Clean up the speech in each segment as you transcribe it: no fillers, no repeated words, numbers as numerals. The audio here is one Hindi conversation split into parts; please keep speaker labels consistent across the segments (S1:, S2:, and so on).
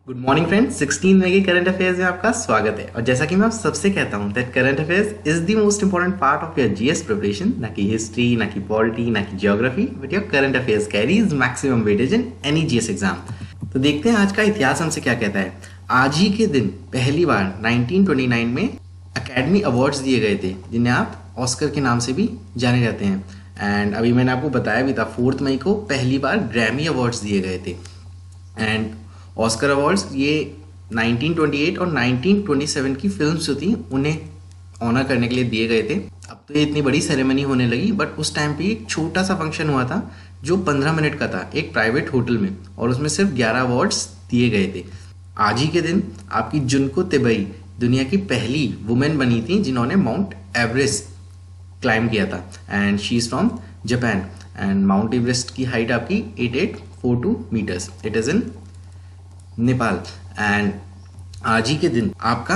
S1: गुड मॉर्निंग फ्रेंड्स, 16 मई के करंट अफेयर्स में आपका स्वागत है। और जैसा कि मैं आप सबसे कहता हूं that current affairs is the most important part of your GS preparation. ना कि हिस्ट्री, ना कि पॉलिटी, ना कि geography, but your current affairs carries maximum weightage in any GS exam. तो देखते हैं आज का इतिहास हमसे क्या कहता है। आज ही के दिन पहली बार 1929 में अकेडमी अवार्ड्स दिए गए थे, जिन्हें आप ऑस्कर के नाम से भी जाने जाते हैं। एंड अभी मैंने आपको बताया भी था 4 मई को पहली बार ग्रैमी अवार्ड्स दिए गए थे। एंड ऑस्कर अवार्ड्स ये 1928 और 1927 की फिल्म्स जो थी उन्हें ऑनर करने के लिए दिए गए थे। अब तो ये इतनी बड़ी सेरेमनी होने लगी, बट उस टाइम पे एक छोटा सा फंक्शन हुआ था जो 15 मिनट का था एक प्राइवेट होटल में, और उसमें सिर्फ 11 अवार्ड्स दिए गए थे। आज ही के दिन आपकी जुनको तेबई दुनिया की पहली वुमेन बनी थी जिन्होंने माउंट एवरेस्ट क्लाइम किया था, and she is from Japan. And Mount Everest की हाइट आपकी 8842 meters, it is in Nepal. And आज ही के दिन आपका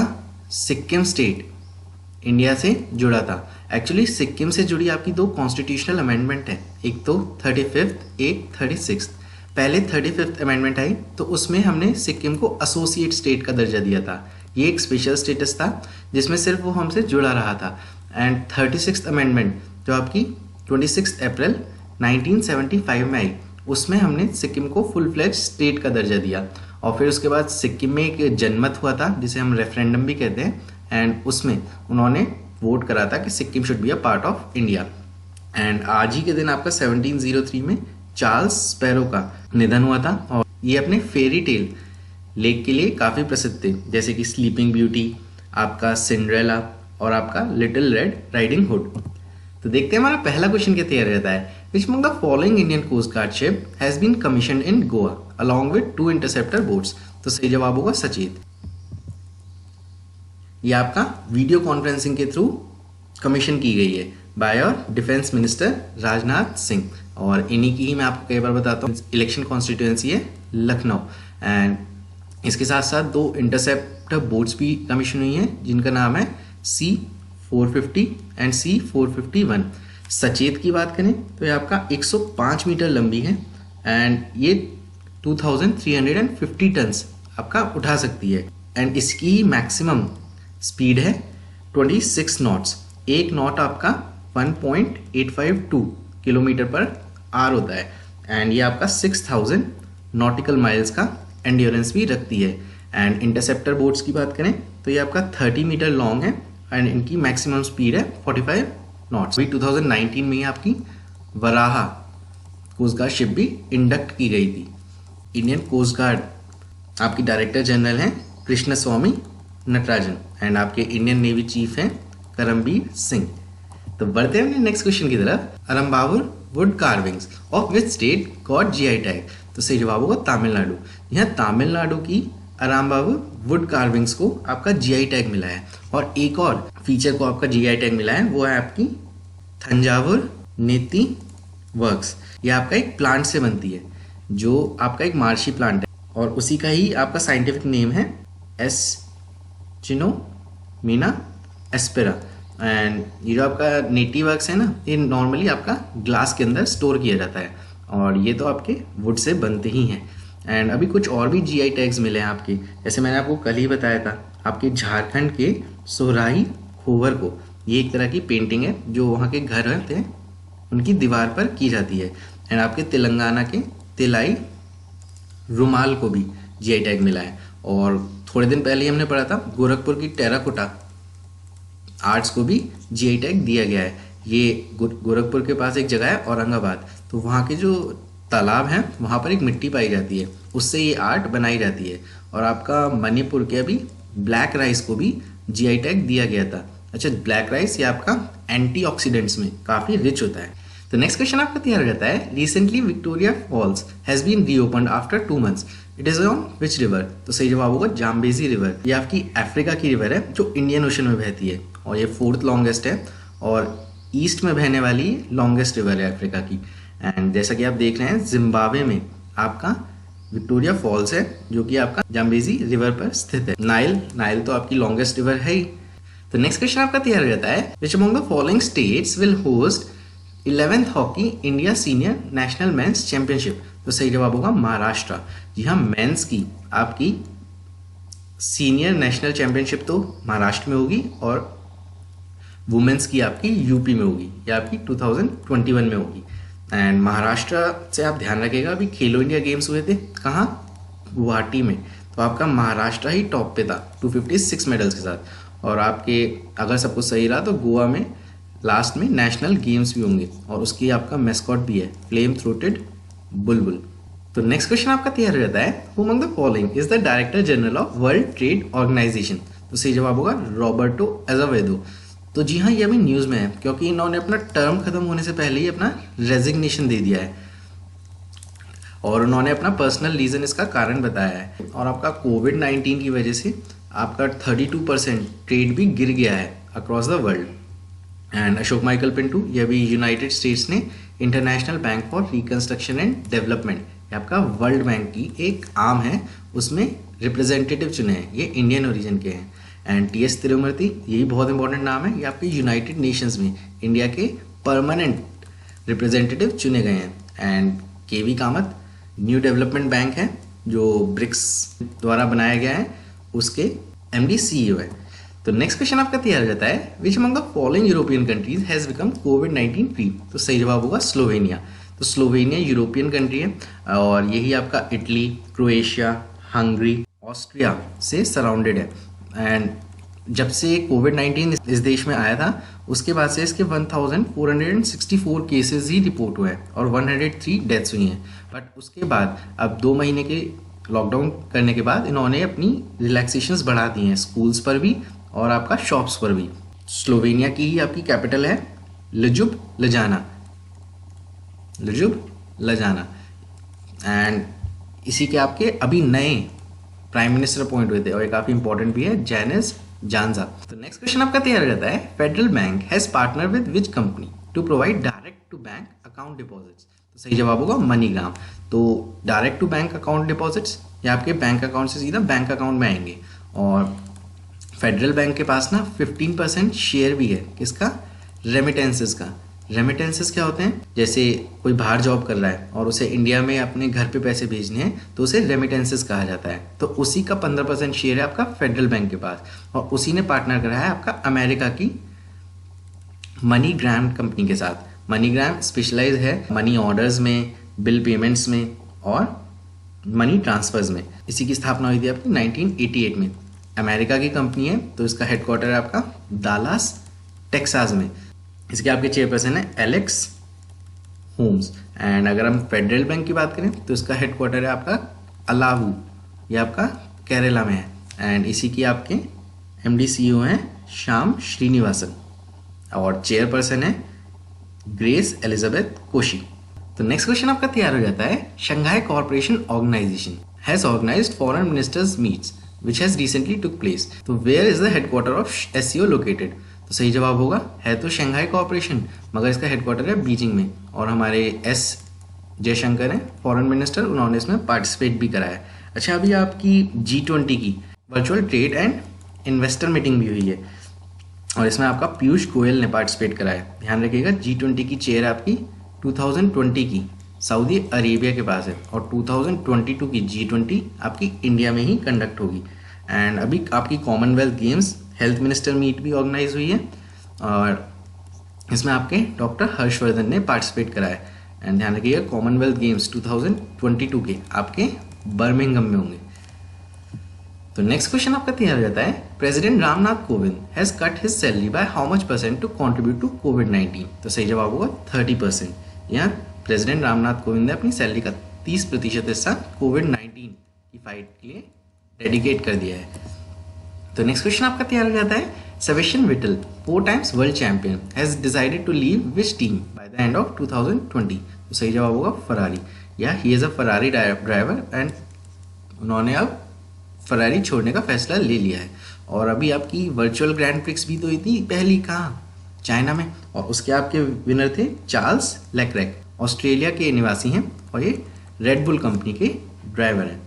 S1: सिक्किम स्टेट इंडिया से जुड़ा था। एक्चुअली सिक्किम से जुड़ी आपकी 2 कॉन्स्टिट्यूशनल अमेंडमेंट है, एक तो 35th, एक 36th। पहले 35th अमेंडमेंट आई तो उसमें हमने सिक्किम को एसोसिएट स्टेट का दर्जा दिया था। ये एक स्पेशल स्टेटस था जिसमें सिर्फ वो हमसे जुड़ा रहा था। एंड 36th अमेंडमेंट जो आपकी 26 अप्रैल 1975 में आई, उसमें हमने सिक्किम को फुल फ्लेज स्टेट का दर्जा दिया। और फिर उसके बाद सिक्किम में एक जनमत हुआ था जिसे हम रेफरेंडम भी कहते हैं, एंड उसमें उन्होंने वोट करा था कि Sikkim should be a part of India. And आज ही के दिन आपका 1703 में चार्ल्स स्पैरो का निधन हुआ था, और ये अपने फेरी टेल लेक के लिए काफ़ी प्रसिद्ध थे, जैसे कि स्लीपिंग ब्यूटी, आपका सिंड्रेला और आपका लिटिल रेड राइडिंग हुड। तो देखते हैं हमारा पहला क्वेश्चन क्या तैयार रहता है। Which among the following Indian coast guard ship has been commissioned in Goa along with 2 interceptor boats. तो सही जवाब होगा सचेत। ये आपका वीडियो कॉन्फ्रेंसिंग के थ्रू कमीशन की गई है by your defence minister Rajnath Singh, और इन्हीं की ही मैं आपको कई बार बताता हूँ इलेक्शन कॉन्स्टिट्यूएंसी है लखनऊ। एंड इसके साथ साथ 2 इंटरसेप्टर बोट्स भी कमीशन हुई हैं जिनका नाम है C-450 एंड C-451। सचेत की बात करें तो ये आपका 105 मीटर लंबी है, एंड ये 2350 टन्स आपका उठा सकती है। एंड इसकी मैक्सिमम स्पीड है 26 नॉट्स। एक नॉट आपका 1.852 किलोमीटर पर आवर होता है। एंड ये आपका 6000 नॉटिकल माइल्स का एंड्योरेंस भी रखती है। एंड इंटरसेप्टर बोट्स की बात करें तो ये आपका 30 मीटर लॉन्ग है, एंड इनकी मैक्सिमम स्पीड है 45 नॉट्स। अभी 2019 में आपकी वराहा कोस्ट गार्ड शिप भी इंडक्ट की गई थी। इंडियन कोस्ट गार्ड आपकी डायरेक्टर जनरल हैं कृष्ण स्वामी नटराजन, एंड आपके इंडियन नेवी चीफ हैं करमबीर सिंह। तो बढ़ते हैं अपने नेक्स्ट क्वेश्चन की तरफ। Arumbavur wood carvings of which state got GI tag. तो सही जवाब होगा तमिलनाडु। यहाँ तमिलनाडु की अरंबावुर वुड कार्विंग्स को आपका जीआई टैग मिला है। और एक और फीचर को आपका जीआई टैग मिला है, वो है आपकी थंजावुर नेती वर्क्स। ये आपका एक प्लांट से बनती है जो आपका एक मार्शी प्लांट है, और उसी का ही आपका साइंटिफिक नेम है एस्चिनोमीना एस्पेरा। एंड ये जो आपका नेटी वर्क्स है ना, ये नॉर्मली आपका ग्लास के अंदर स्टोर किया जाता है, और ये तो आपके वुड से बनते ही हैं। एंड अभी कुछ और भी जीआई टैग्स मिले हैं आपके, जैसे मैंने आपको कल ही बताया था आपके झारखंड के सोहराही खोवर को, ये एक तरह की पेंटिंग है जो वहाँ के घर रहते हैं उनकी दीवार पर की जाती है। एंड आपके तेलंगाना के तिलाई रुमाल को भी जीआई टैग मिला है। और थोड़े दिन पहले हमने पढ़ा था गोरखपुर की टेराकोटा आर्ट्स को भी जीआई टैग दिया गया है। ये गोरखपुर के पास एक जगह है औरंगाबाद, तो वहाँ के जो तालाब हैं वहाँ पर एक मिट्टी पाई जाती है, उससे ये आर्ट बनाई जाती है। और आपका मणिपुर के अभी ब्लैक राइस को भी जीआई टैग दिया गया था। अच्छा, ब्लैक राइस ये आपका एंटीऑक्सीडेंट्स में काफ़ी रिच होता है। तो नेक्स्ट क्वेश्चन आपका तैयार रहता है। Recently Victoria Falls has been reopened after 2 months। It is on which river. तो सही जवाब होगा जाम्बेजी रिवर। ये आपकी अफ्रीका की रिवर है जो इंडियन ओशन में बहती है, और ये 4th लॉन्गेस्ट है, और ईस्ट में बहने वाली लॉन्गेस्ट रिवर है अफ्रीका की। एंड जैसा कि आप देख रहे हैं जिम्बाब्वे में आपका विक्टोरिया फॉल्स है जो कि आपका जाम्बेजी रिवर पर स्थित है। नाइल तो आपकी लॉन्गेस्ट रिवर है ही। तो नेक्स्ट क्वेश्चन आपका तैयार रहता है। Which among the following states will host 11th hockey India senior national men's championship. तो सही जवाब होगा महाराष्ट्र। जी हाँ, मेंस की आपकी सीनियर नेशनल चैंपियनशिप तो महाराष्ट्र में होगी और वुमेन्स की आपकी यूपी में होगी, या आपकी 2021 में होगी। एंड महाराष्ट्र से आप ध्यान रखिएगा, अभी खेलो इंडिया गेम्स हुए थे कहाँ, गुवाहाटी में, तो आपका महाराष्ट्र ही टॉप पे था 256 मेडल्स के साथ। और आपके अगर सब कुछ सही रहा तो गोवा में लास्ट में नेशनल गेम्स भी होंगे और उसकी आपका मैस्कॉट भी है फ्लेम थ्रोटेड बुलबुल। तो नेक्स्ट क्वेश्चन आपका तैयार रहता है, who among the following is the director general of world trade organisation. तो सही जवाब होगा रॉबर्टो एज़ावेदो। तो जी हाँ, ये अभी न्यूज़ में है क्योंकि इन्होंने अपना टर्म खत्म होने से पहले ही अपना रेजिग्नेशन दे दिया है और उन्होंने अपना पर्सनल रीज़न इसका कारण बताया है। और आपका कोविड-19 की वजह से आपका 32% ट्रेड भी गिर गया है across the world. And Ashok Michael Pintu, ये भी यूनाइटेड स्टेट्स ने international bank for reconstruction and development, ये आपका वर्ल्ड बैंक की एक आर्म है, उसमें रिप्रेजेंटेटिव चुने हैं, ये इंडियन ओरिजिन के हैं। And T.S.. तिरुमूर्ति, यही बहुत इंपॉर्टेंट नाम है, ये आपके यूनाइटेड नेशंस में इंडिया के परमानेंट रिप्रेजेंटेटिव चुने गए हैं। And KV. Kamat new development bank है जो ब्रिक्स द्वारा बनाया गया है, उसके एमडी सीईओ है। तो नेक्स्ट क्वेश्चन आपका तैयार रहता है, which among the following European countries has become covid free. तो सही जवाब होगा स्लोवेनिया। तो स्लोवेनिया यूरोपियन कंट्री है और यही आपका इटली, क्रोएशिया, हंगरी, ऑस्ट्रिया से सराउंडेड है। एंड जब से कोविड-19 इस देश में आया था उसके बाद से इसके 1464 केसेस ही रिपोर्ट हुए हैं और 103 डेथ्स हुई हैं। बट उसके बाद अब 2 महीने के लॉकडाउन करने के बाद इन्होंने अपनी रिलैक्सेशंस बढ़ा दी हैं, स्कूल्स पर भी और आपका शॉप्स पर भी। स्लोवेनिया की ही आपकी कैपिटल है ljubljana। एंड इसी के आपके अभी नए प्राइम मिनिस्टर अपॉइंट हुए थे और ये काफ़ी इंपॉर्टेंट भी है, जैनिस जानजा। तो नेक्स्ट क्वेश्चन आपका तैयार रहता है, Federal Bank has partner with which company to provide direct to bank account deposits. तो सही जवाब होगा मनीग्राम। तो direct to bank account deposits या आपके बैंक अकाउंट से सीधा बैंक अकाउंट में आएंगे। और फेडरल बैंक के पास ना 15% शेयर भी है, किसका, रेमिटेंसेस का। रेमिटेंसेस क्या होते हैं, जैसे कोई बाहर जॉब कर रहा है और उसे इंडिया में अपने घर पे पैसे भेजने हैं तो उसे रेमिटेंसेस कहा जाता है। तो उसी का 15% शेयर है आपका फेडरल बैंक के पास और उसी ने पार्टनर करा है आपका अमेरिका की मनीग्राम कंपनी के साथ। मनीग्राम स्पेशलाइज है मनी ऑर्डर्स में, बिल पेमेंट्स में और मनी ट्रांसफर्स में। इसी की स्थापना हुई थी आपकी 1988 में। अमेरिका की कंपनी है तो इसका हेडक्वार्टर है आपका डालास टेक्सास में। इसके आपके चेयरपर्सन है एलेक्स होम्स। एंड अगर हम फेडरल बैंक की बात करें तो इसका हेडक्वार्टर है आपका अलावू, ये आपका केरला में है। एंड इसी की आपके एमडी सीईओ हैं श्याम श्रीनिवासन और चेयरपर्सन है ग्रेस एलिजाबेथ कोशी। तो नेक्स्ट क्वेश्चन आपका तैयार हो जाता है, Shanghai corporation organisation has organised foreign ministers meets which has recently took place. तो where is the headquarter of SCO located. तो सही जवाब होगा, है तो शंघाई कॉर्पोरेशन मगर इसका हेडक्वार्टर है बीजिंग में और हमारे एस जयशंकर हैं फॉरेन मिनिस्टर, उन्होंने इसमें पार्टिसिपेट भी कराया। अच्छा, अभी आपकी G20 की virtual trade and investor meeting भी हुई है और इसमें आपका पीयूष गोयल ने पार्टिसिपेट कराया। ध्यान रखिएगा, G20 की चेयर आपकी 2020 की सऊदी अरेबिया के पास है और 2022 की G20 आपकी इंडिया में ही कंडक्ट होगी। एंड अभी आपकी Commonwealth games health minister meet भी ऑर्गेनाइज हुई है और इसमें आपके डॉक्टर हर्षवर्धन ने पार्टिसिपेट कराया। एंड ध्यान रखिएगा, कॉमनवेल्थ गेम्स 2022 के आपके बर्मिंघम में होंगे। तो नेक्स्ट क्वेश्चन आपका तैयार हो जाता है, president Ramnath Kovind has cut his salary by how much percent to contribute to कोविड-19। तो सही जवाब होगा 30%। यहाँ प्रेसिडेंट रामनाथ कोविंद ने अपनी सैलरी का 30% हिस्सा कोविड-19 की फाइट के लिए डेडिकेट कर दिया है। तो नेक्स्ट क्वेश्चन आपका तैयार हो जाता है, Sebastian Vettel 4 times world champion has decided to leave which team by the end of 2020। तो सही जवाब होगा फरारी, या he is a Ferrari driver and उन्होंने अब फरारी छोड़ने का फैसला ले लिया है। और अभी आपकी वर्चुअल ग्रैंड प्रिक्स भी तो हुई थी पहली, कहाँ, चाइना में, और उसके आपके विनर थे चार्ल्स लेक्रेक, ऑस्ट्रेलिया के निवासी हैं और ये रेड बुल कंपनी के ड्राइवर हैं।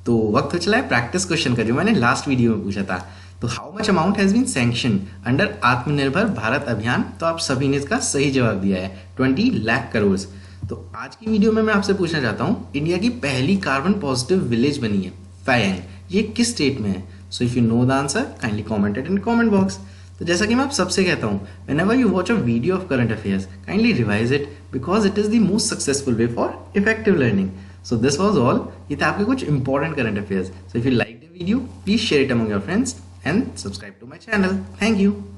S1: तो वक्त हो चला है प्रैक्टिस क्वेश्चन का जो मैंने लास्ट वीडियो में पूछा था। तो how much amount has been sanction under Atmanirbhar Bharat अभियान। तो आप सभी ने इसका सही जवाब दिया है, 20 लाख करोड़। तो आज की वीडियो में मैं आपसे पूछना चाहता हूँ, इंडिया की पहली कार्बन पॉजिटिव विलेज बनी है फैयांग, ये किस स्टेट में है? So if you know the answer kindly comment it in comment box. तो जैसा कि मैं आप सबसे कहता हूँ, whenever you watch a video of current affairs, kindly revise it because it is the most successful way for effective learning. So this was all. ये थे आपके कुछ important current affairs. So if you liked the video, please share it among your friends and subscribe to my channel. Thank you.